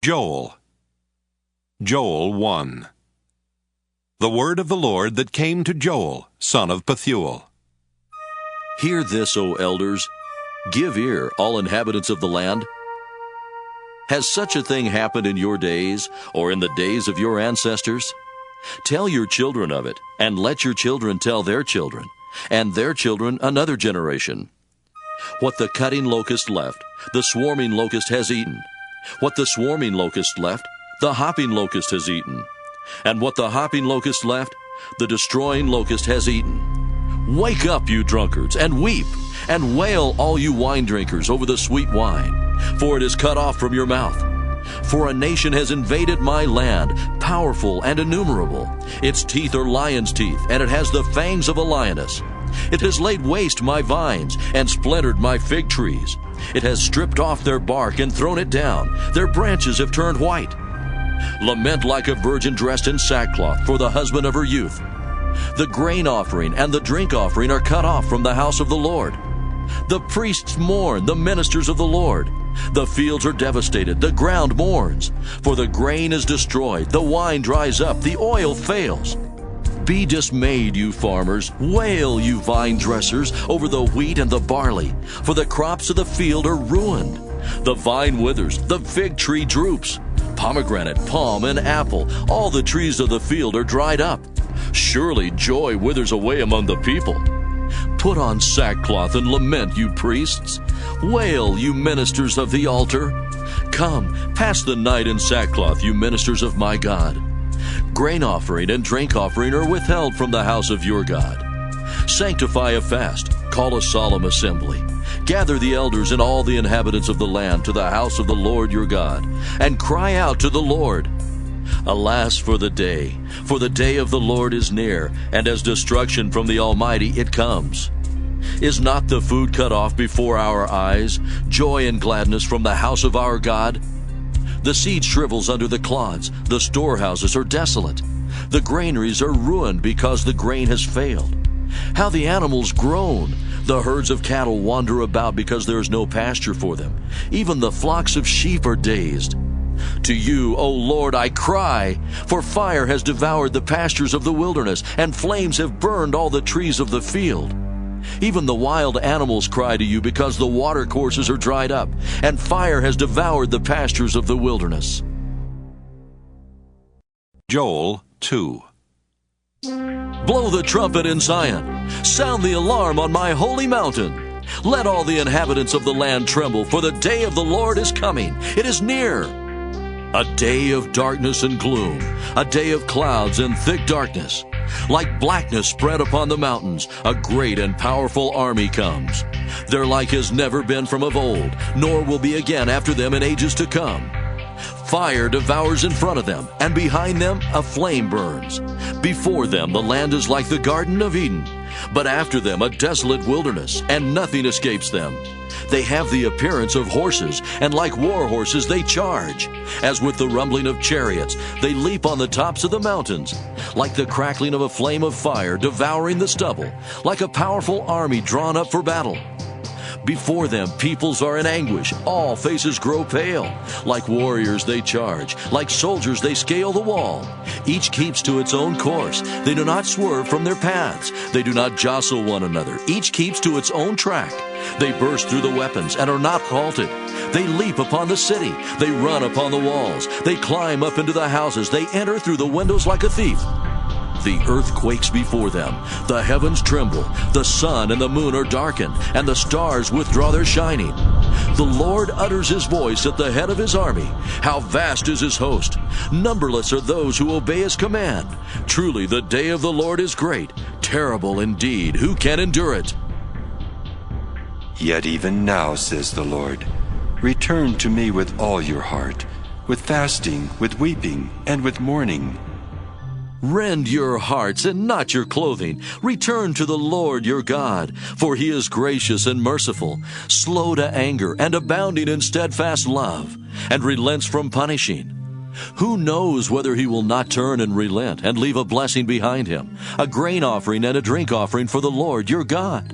Joel. Joel 1. The word of the Lord that came to Joel, son of Pethuel. Hear this, O elders. Give ear, all inhabitants of the land. Has such a thing happened in your days, or in the days of your ancestors? Tell your children of it, and let your children tell their children, and their children another generation. What the cutting locust left, the swarming locust has eaten. What the swarming locust left, the hopping locust has eaten. And what the hopping locust left, the destroying locust has eaten. Wake up, you drunkards, and weep, and wail, all you wine drinkers, over the sweet wine, for it is cut off from your mouth. For a nation has invaded my land, powerful and innumerable. Its teeth are lion's teeth, and it has the fangs of a lioness. It has laid waste my vines, and splintered my fig trees. It has stripped off their bark and thrown it down. Their branches have turned white. Lament like a virgin dressed in sackcloth for the husband of her youth. The grain offering and the drink offering are cut off from the house of the Lord. The priests mourn, the ministers of the Lord. The fields are devastated, the ground mourns. For the grain is destroyed, the wine dries up, the oil fails. Be dismayed, you farmers. Wail, you vine dressers, over the wheat and the barley. For the crops of the field are ruined. The vine withers, the fig tree droops. Pomegranate, palm, and apple, all the trees of the field are dried up. Surely joy withers away among the people. Put on sackcloth and lament, you priests. Wail, you ministers of the altar. Come, pass the night in sackcloth, you ministers of my God. Grain offering and drink offering are withheld from the house of your God. Sanctify a fast, call a solemn assembly. Gather the elders and all the inhabitants of the land to the house of the Lord your God, and cry out to the Lord. Alas for the day of the Lord is near, and as destruction from the Almighty it comes. Is not the food cut off before our eyes, joy and gladness from the house of our God? The seed shrivels under the clods, the storehouses are desolate. The granaries are ruined because the grain has failed. How the animals groan! The herds of cattle wander about because there is no pasture for them. Even the flocks of sheep are dazed. To you, O Lord, I cry, for fire has devoured the pastures of the wilderness, and flames have burned all the trees of the field. Even the wild animals cry to you because the watercourses are dried up, and fire has devoured the pastures of the wilderness. Joel 2. Blow the trumpet in Zion. Sound the alarm on my holy mountain. Let all the inhabitants of the land tremble, for the day of the Lord is coming. It is near. A day of darkness and gloom, a day of clouds and thick darkness. Like blackness spread upon the mountains, a great and powerful army comes. Their like has never been from of old, nor will be again after them in ages to come. Fire devours in front of them, and behind them a flame burns. Before them the land is like the Garden of Eden, but after them a desolate wilderness, and nothing escapes them. They have the appearance of horses, and like war horses they charge. As with the rumbling of chariots, they leap on the tops of the mountains. Like the crackling of a flame of fire devouring the stubble, like a powerful army drawn up for battle. Before them peoples are in anguish, all faces grow pale. Like warriors they charge, like soldiers they scale the wall. Each keeps to its own course, they do not swerve from their paths. They do not jostle one another, each keeps to its own track. They burst through the weapons and are not halted. They leap upon the city, they run upon the walls. They climb up into the houses, they enter through the windows like a thief. The earth quakes before them, the heavens tremble, the sun and the moon are darkened, and the stars withdraw their shining. The Lord utters his voice at the head of his army. How vast is his host! Numberless are those who obey his command. Truly the day of the Lord is great, terrible indeed. Who can endure it? Yet even now, says the Lord, return to me with all your heart, with fasting, with weeping, and with mourning. Rend your hearts and not your clothing. Return to the Lord your God, for he is gracious and merciful, slow to anger and abounding in steadfast love, and relents from punishing. Who knows whether he will not turn and relent and leave a blessing behind him, a grain offering and a drink offering for the Lord your God?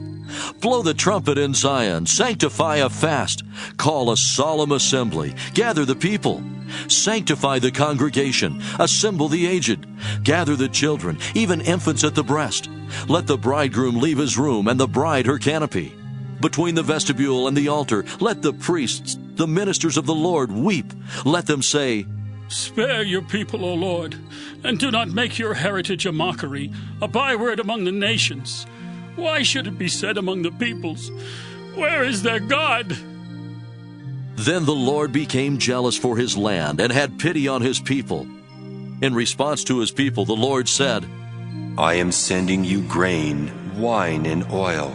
Blow the trumpet in Zion, sanctify a fast, call a solemn assembly, gather the people. Sanctify the congregation, assemble the aged, gather the children, even infants at the breast. Let the bridegroom leave his room and the bride her canopy. Between the vestibule and the altar, let the priests, the ministers of the Lord, weep. Let them say, Spare your people, O Lord, and do not make your heritage a mockery, a byword among the nations. Why should it be said among the peoples, Where is their God? Then the Lord became jealous for his land and had pity on his people. In response to his people, the Lord said, I am sending you grain, wine, and oil,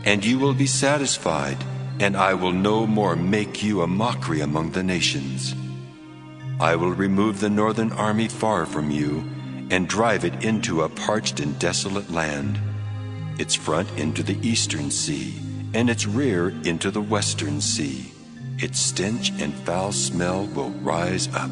and you will be satisfied, and I will no more make you a mockery among the nations. I will remove the northern army far from you, and drive it into a parched and desolate land, its front into the eastern sea, and its rear into the western sea. Its stench and foul smell will rise up.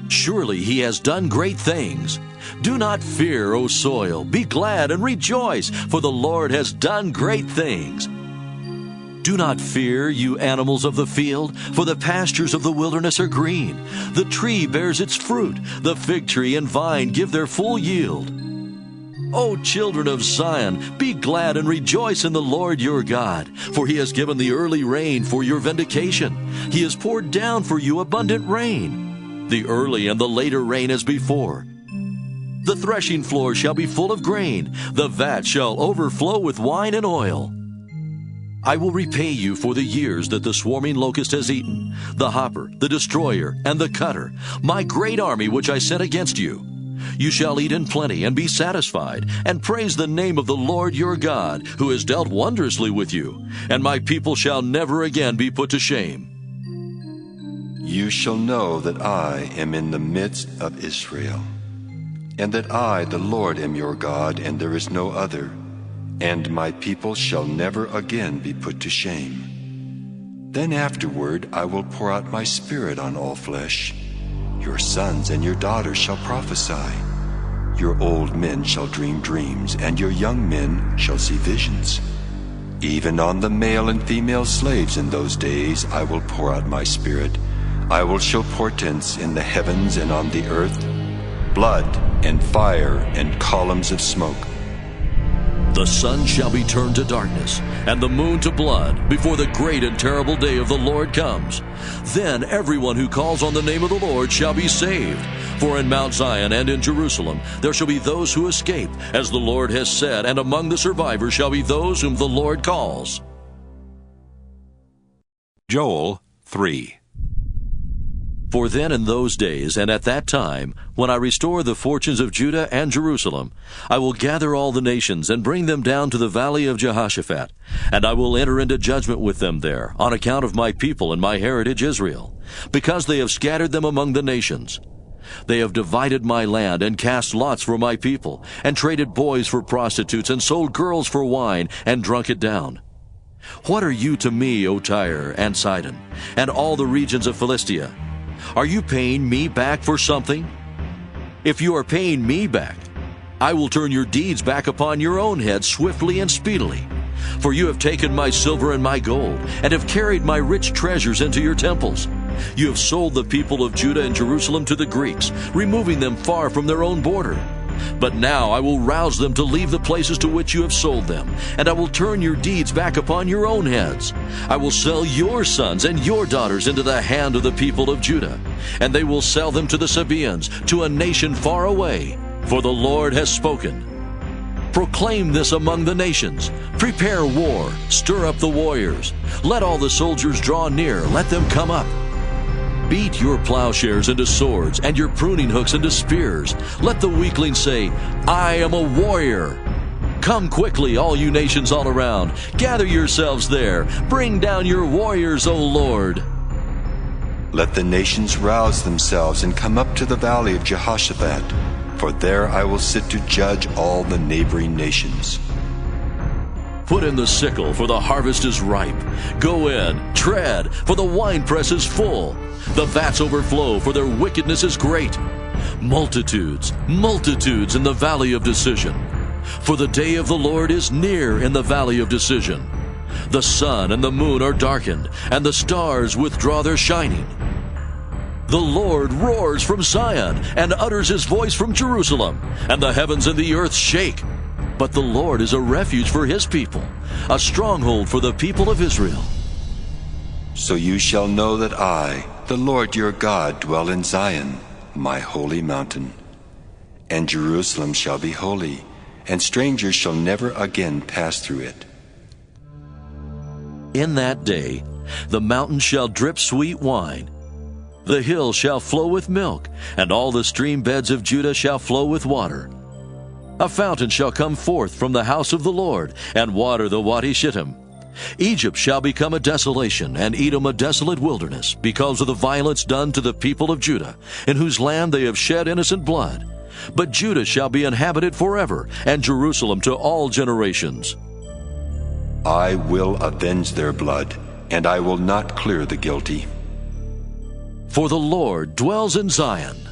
Surely he has done great things. Do not fear, O soil. Be glad and rejoice, for the Lord has done great things. Do not fear, you animals of the field, for the pastures of the wilderness are green. The tree bears its fruit. The fig tree and vine give their full yield. O children of Zion, be glad and rejoice in the Lord your God, for he has given the early rain for your vindication. He has poured down for you abundant rain, the early and the later rain as before. The threshing floor shall be full of grain, the vat shall overflow with wine and oil. I will repay you for the years that the swarming locust has eaten, the hopper, the destroyer, and the cutter, my great army which I sent against you. You shall eat in plenty and be satisfied, and praise the name of the Lord your God, who has dealt wondrously with you, and my people shall never again be put to shame. You shall know that I am in the midst of Israel, and that I, the Lord, am your God, and there is no other, and my people shall never again be put to shame. Then afterward I will pour out my Spirit on all flesh. Your sons and your daughters shall prophesy. Your old men shall dream dreams, and your young men shall see visions. Even on the male and female slaves in those days I will pour out my Spirit. I will show portents in the heavens and on the earth, blood and fire and columns of smoke. The sun shall be turned to darkness, and the moon to blood, before the great and terrible day of the Lord comes. Then everyone who calls on the name of the Lord shall be saved. For in Mount Zion and in Jerusalem there shall be those who escape, as the Lord has said, and among the survivors shall be those whom the Lord calls. Joel 3. For then in those days and at that time, when I restore the fortunes of Judah and Jerusalem, I will gather all the nations and bring them down to the valley of Jehoshaphat, and I will enter into judgment with them there, on account of my people and my heritage Israel, because they have scattered them among the nations. They have divided my land and cast lots for my people, and traded boys for prostitutes, and sold girls for wine, and drunk it down. What are you to me, O Tyre and Sidon, and all the regions of Philistia? Are you paying me back for something? If you are paying me back, I will turn your deeds back upon your own head swiftly and speedily. For you have taken my silver and my gold, and have carried my rich treasures into your temples. You have sold the people of Judah and Jerusalem to the Greeks, removing them far from their own border. But now I will rouse them to leave the places to which you have sold them, and I will turn your deeds back upon your own heads. I will sell your sons and your daughters into the hand of the people of Judah, and they will sell them to the Sabaeans, to a nation far away. For the Lord has spoken. Proclaim this among the nations. Prepare war. Stir up the warriors. Let all the soldiers draw near. Let them come up. Beat your plowshares into swords, and your pruning hooks into spears. Let the weakling say, I am a warrior. Come quickly, all you nations all around. Gather yourselves there. Bring down your warriors, O Lord. Let the nations rouse themselves and come up to the valley of Jehoshaphat, for there I will sit to judge all the neighboring nations. Put in the sickle, for the harvest is ripe. Go in, tread, for the winepress is full. The vats overflow, for their wickedness is great. Multitudes, multitudes in the valley of decision. For the day of the Lord is near in the valley of decision. The sun and the moon are darkened, and the stars withdraw their shining. The Lord roars from Zion and utters his voice from Jerusalem, and the heavens and the earth shake. But the Lord is a refuge for his people, a stronghold for the people of Israel. So you shall know that I, the Lord your God, dwell in Zion, my holy mountain. And Jerusalem shall be holy, and strangers shall never again pass through it. In that day the mountains shall drip sweet wine. The hills shall flow with milk, and all the stream beds of Judah shall flow with water. A fountain shall come forth from the house of the Lord, and water the Wadi Shittim. Egypt shall become a desolation, and Edom a desolate wilderness, because of the violence done to the people of Judah, in whose land they have shed innocent blood. But Judah shall be inhabited forever, and Jerusalem to all generations. I will avenge their blood, and I will not clear the guilty. For the Lord dwells in Zion.